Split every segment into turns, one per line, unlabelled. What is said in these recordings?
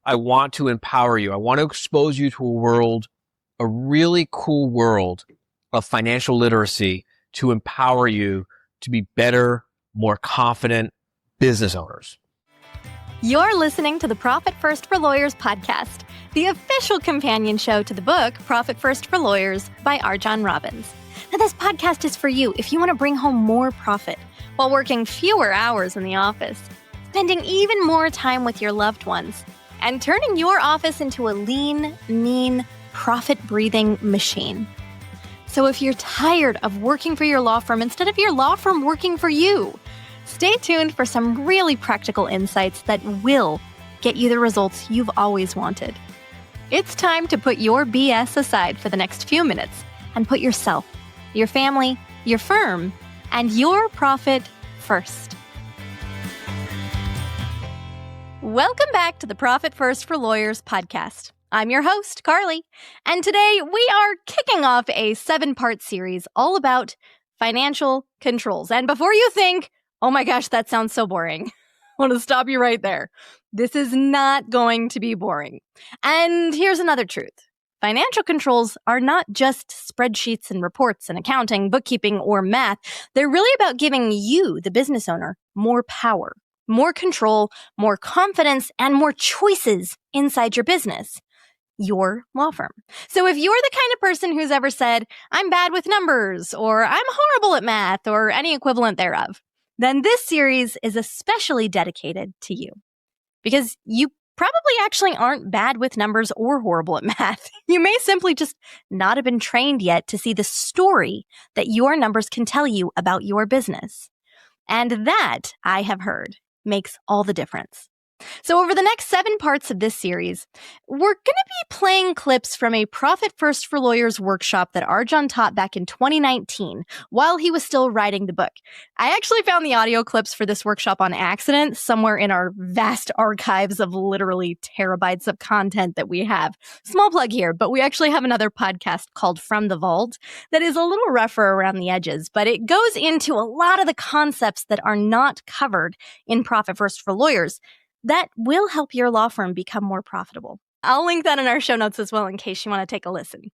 I want to empower you. I want to expose you to a world, a really cool world of financial literacy to empower you to be better, more confident business owners.
You're listening to the Profit First for Lawyers podcast, the official companion show to the book Profit First for Lawyers by RJon Robins. Now, this podcast is for you if you want to bring home more profit while working fewer hours in the office, spending even more time with your loved ones, and turning your office into a lean, mean, profit-breathing machine. So if you're tired of working for your law firm instead of your law firm working for you, stay tuned for some really practical insights that will get you the results you've always wanted. It's time to put your BS aside for the next few minutes and put yourself, your family, your firm, and your profit first. Welcome back to the Profit First for Lawyers podcast. I'm your host, Carly, and today we are kicking off a 7-part series all about financial controls. And before you think, oh my gosh, that sounds so boring, I want to stop you right there. This is not going to be boring. And here's another truth. Financial controls are not just spreadsheets and reports and accounting, bookkeeping, or math. They're really about giving you, the business owner, more power, more control, more confidence, and more choices inside your business, your law firm. So if you're the kind of person who's ever said, I'm bad with numbers, or I'm horrible at math, or any equivalent thereof, then this series is especially dedicated to you. Because you probably actually aren't bad with numbers or horrible at math. You may simply just not have been trained yet to see the story that your numbers can tell you about your business. And that, I have heard, makes all the difference. So over the next 7 parts of this series, we're going to be playing clips from a Profit First for Lawyers workshop that RJon taught back in 2019 while he was still writing the book. I actually found the audio clips for this workshop on accident somewhere in our vast archives of literally terabytes of content that we have. Small plug here, but we actually have another podcast called From the Vault that is a little rougher around the edges, but it goes into a lot of the concepts that are not covered in Profit First for Lawyers that will help your law firm become more profitable. I'll link that in our show notes as well in case you want to take a listen.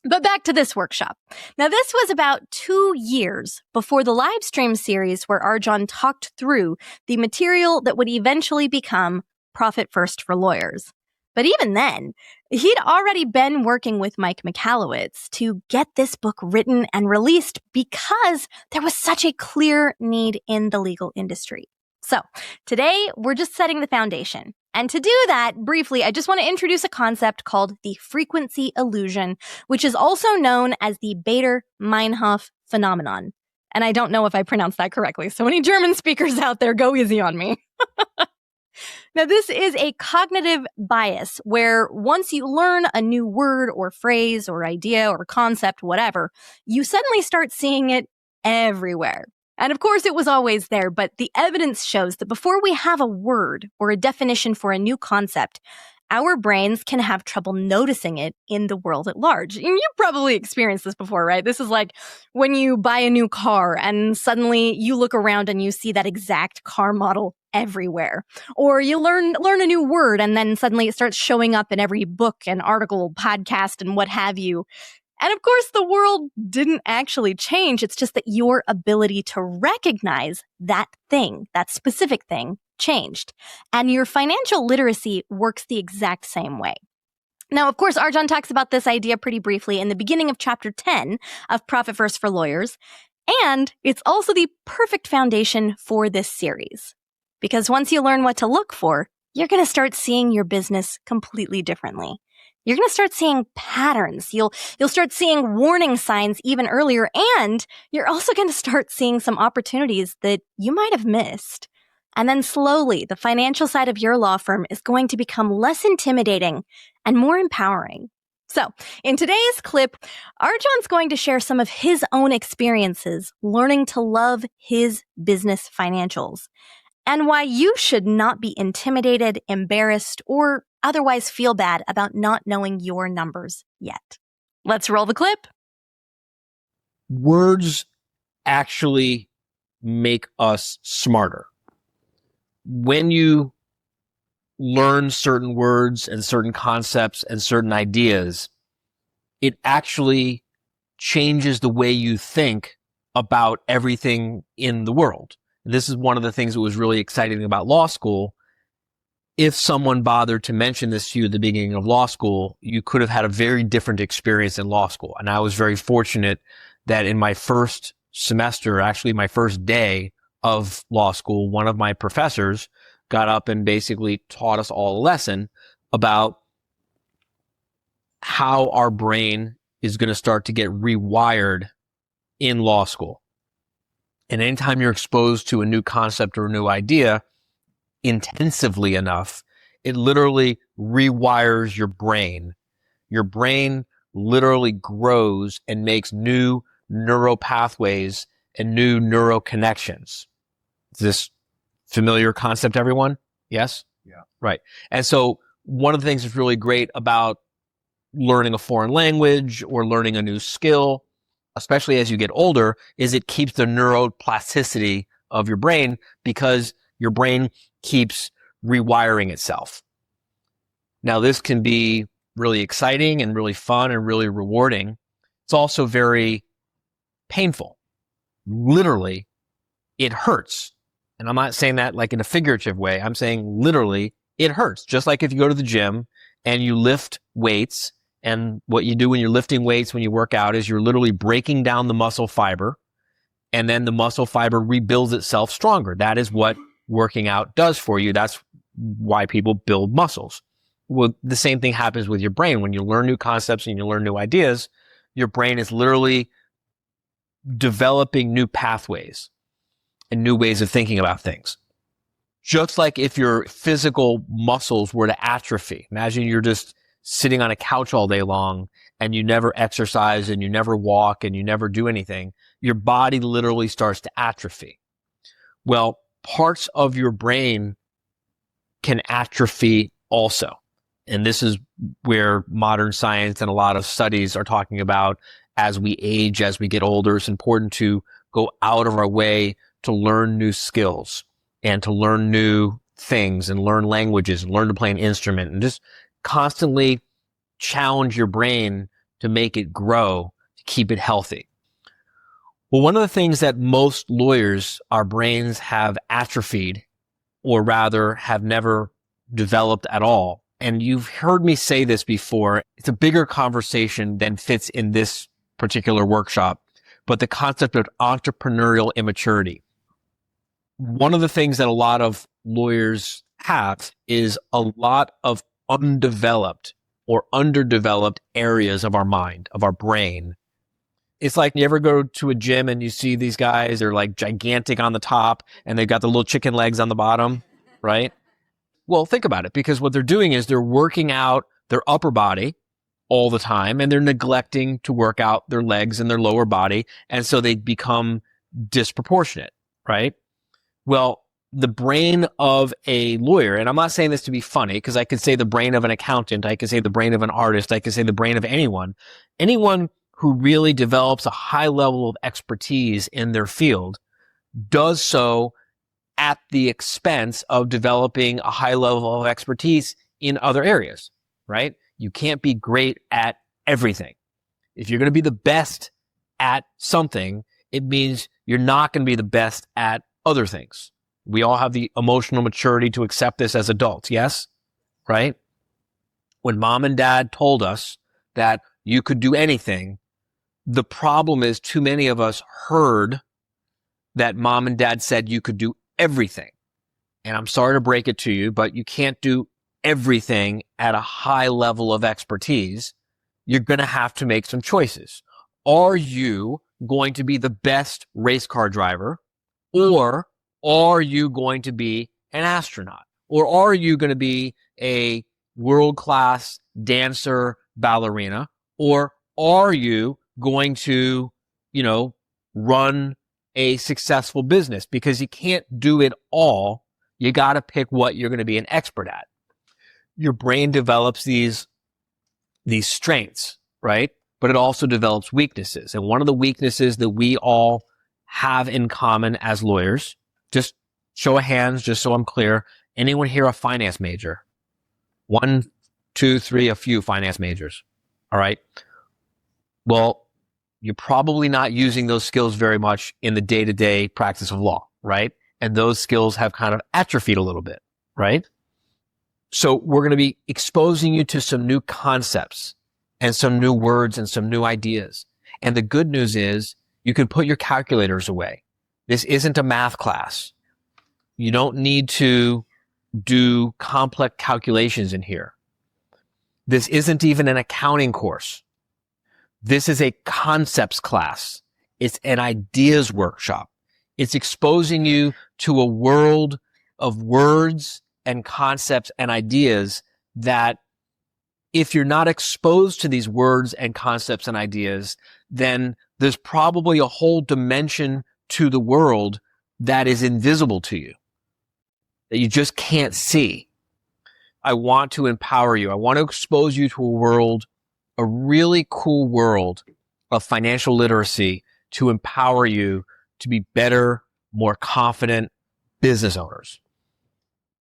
But back to this workshop. Now, this was about 2 years before the live stream series where RJon talked through the material that would eventually become Profit First for Lawyers. But even then, he'd already been working with Mike Michalowicz to get this book written and released because there was such a clear need in the legal industry. So today, we're just setting the foundation. And to do that, briefly, I just want to introduce a concept called the frequency illusion, which is also known as the Bader-Meinhof phenomenon. And I don't know if I pronounced that correctly, so any German speakers out there, go easy on me. Now, this is a cognitive bias where once you learn a new word or phrase or idea or concept, whatever, you suddenly start seeing it everywhere. And of course, it was always there, but the evidence shows that before we have a word or a definition for a new concept, our brains can have trouble noticing it in the world at large. And you've probably experienced this before, right? This is like when you buy a new car and suddenly you look around and you see that exact car model everywhere. Or you learn a new word and then suddenly it starts showing up in every book and article, podcast, and what have you. And of course, the world didn't actually change. It's just that your ability to recognize that thing, that specific thing, changed. And your financial literacy works the exact same way. Now, of course, RJon talks about this idea pretty briefly in the beginning of chapter 10 of Profit First for Lawyers. And it's also the perfect foundation for this series. Because once you learn what to look for, you're going to start seeing your business completely differently. You're going to start seeing patterns. You'll start seeing warning signs even earlier, and you're also going to start seeing some opportunities that you might have missed. And then slowly, the financial side of your law firm is going to become less intimidating and more empowering. So, in today's clip, RJon's going to share some of his own experiences learning to love his business financials, and why you should not be intimidated, embarrassed, or otherwise feel bad about not knowing your numbers yet. Let's roll the clip.
Words actually make us smarter. When you learn certain words and certain concepts and certain ideas, it actually changes the way you think about everything in the world. This is one of the things that was really exciting about law school. If someone bothered to mention this to you at the beginning of law school, you could have had a very different experience in law school. And I was very fortunate that in my first semester, actually my first day of law school, one of my professors got up and basically taught us all a lesson about how our brain is going to start to get rewired in law school. And anytime you're exposed to a new concept or a new idea intensively enough, it literally rewires your brain. Your brain literally grows and makes new neural pathways and new neural connections. Is this familiar concept, everyone? Yes?
Yeah.
Right. And so one of the things that's really great about learning a foreign language or learning a new skill, especially as you get older, is it keeps the neuroplasticity of your brain, because your brain keeps rewiring itself. Now, this can be really exciting and really fun and really rewarding. It's also very painful. Literally, it hurts. And I'm not saying that like in a figurative way. I'm saying literally, it hurts. Just like if you go to the gym and you lift weights, and what you do when you're lifting weights, when you work out, is you're literally breaking down the muscle fiber, and then the muscle fiber rebuilds itself stronger. That is what working out does for you. That's why people build muscles. Well, the same thing happens with your brain. When you learn new concepts and you learn new ideas, your brain is literally developing new pathways and new ways of thinking about things. Just like if your physical muscles were to atrophy. Imagine you're just sitting on a couch all day long and you never exercise and you never walk and you never do anything. Your body literally starts to atrophy. Well, parts of your brain can atrophy also. And this is where modern science and a lot of studies are talking about, as we age, as we get older, it's important to go out of our way to learn new skills and to learn new things and learn languages and learn to play an instrument and just constantly challenge your brain to make it grow, to keep it healthy. Well, one of the things that most lawyers, our brains have atrophied, or rather have never developed at all. And you've heard me say this before. It's a bigger conversation than fits in this particular workshop, but the concept of entrepreneurial immaturity. One of the things that a lot of lawyers have is a lot of undeveloped or underdeveloped areas of our mind, of our brain. It's like you ever go to a gym and you see these guys, they're like gigantic on the top and they've got the little chicken legs on the bottom, right? Well, think about it, because what they're doing is they're working out their upper body all the time and they're neglecting to work out their legs and their lower body. And so they become disproportionate, right? Well, the brain of a lawyer, and I'm not saying this to be funny, because I could say the brain of an accountant, I could say the brain of an artist, I could say the brain of anyone who really develops a high level of expertise in their field does so at the expense of developing a high level of expertise in other areas, right? You can't be great at everything. If you're going to be the best at something, it means you're not going to be the best at other things. We all have the emotional maturity to accept this as adults, yes? Right? When mom and dad told us that you could do anything, the problem is too many of us heard that mom and dad said you could do everything. And I'm sorry to break it to you, but you can't do everything at a high level of expertise. You're going to have to make some choices. Are you going to be the best race car driver, or are you going to be an astronaut? Or are you going to be a world-class dancer, ballerina? Or are you going to, run a successful business? Because you can't do it all. You got to pick what you're going to be an expert at. Your brain develops these strengths, right? But it also develops weaknesses. And one of the weaknesses that we all have in common as lawyers, just show of hands, just so I'm clear, anyone here a finance major? One, two, three, a few finance majors. All right. Well, you're probably not using those skills very much in the day-to-day practice of law, right? And those skills have kind of atrophied a little bit, right? So we're going to be exposing you to some new concepts and some new words and some new ideas. And the good news is you can put your calculators away. This isn't a math class. You don't need to do complex calculations in here. This isn't even an accounting course. This is a concepts class. It's an ideas workshop. It's exposing you to a world of words and concepts and ideas that if you're not exposed to these words and concepts and ideas, then there's probably a whole dimension to the world that is invisible to you, that you just can't see. I want to empower you. I want to expose you to a world, a really cool world of financial literacy to empower you to be better, more confident business owners.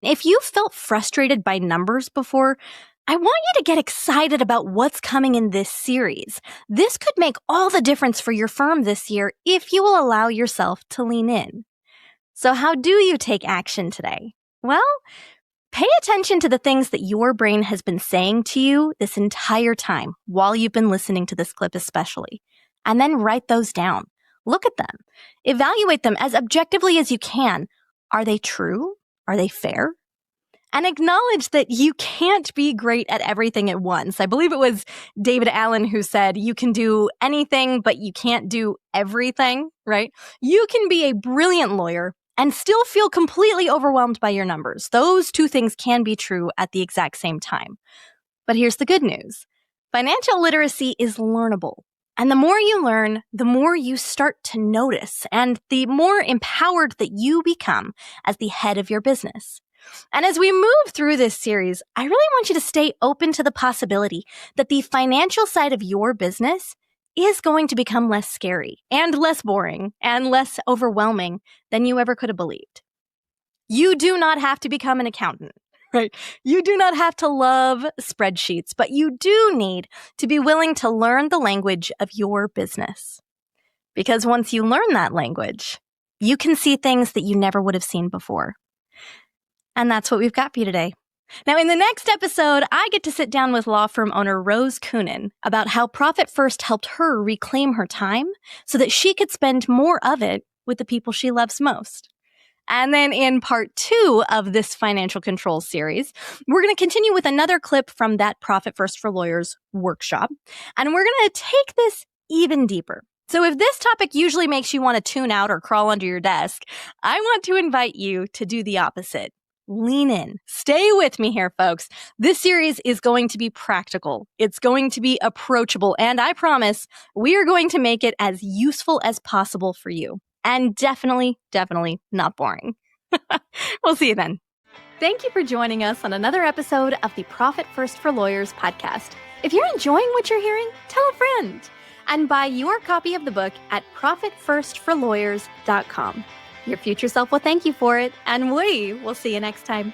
If you felt frustrated by numbers before, I want you to get excited about what's coming in this series. This could make all the difference for your firm this year if you will allow yourself to lean in. So how do you take action today? Well, pay attention to the things that your brain has been saying to you this entire time while you've been listening to this clip especially, and then write those down. Look at them. Evaluate them as objectively as you can. Are they true? Are they fair? And acknowledge that you can't be great at everything at once. I believe it was David Allen who said, you can do anything, but you can't do everything, right? You can be a brilliant lawyer and still feel completely overwhelmed by your numbers. Those two things can be true at the exact same time. But here's the good news. Financial literacy is learnable. And the more you learn, the more you start to notice and the more empowered that you become as the head of your business. And as we move through this series, I really want you to stay open to the possibility that the financial side of your business is going to become less scary and less boring and less overwhelming than you ever could have believed. You do not have to become an accountant, right? You do not have to love spreadsheets, but you do need to be willing to learn the language of your business. Because once you learn that language, you can see things that you never would have seen before. And that's what we've got for you today. Now, in the next episode, I get to sit down with law firm owner Rose Coonan about how Profit First helped her reclaim her time so that she could spend more of it with the people she loves most. And then in part 2 of this financial control series, we're going to continue with another clip from that Profit First for Lawyers workshop. And we're going to take this even deeper. So if this topic usually makes you want to tune out or crawl under your desk, I want to invite you to do the opposite. Lean in. Stay with me here, folks. This series is going to be practical. It's going to be approachable. And I promise we are going to make it as useful as possible for you. And definitely not boring. We'll see you then. Thank you for joining us on another episode of the Profit First for Lawyers podcast. If you're enjoying what you're hearing, tell a friend. And buy your copy of the book at profitfirstforlawyers.com. Your future self will thank you for it, and we will see you next time.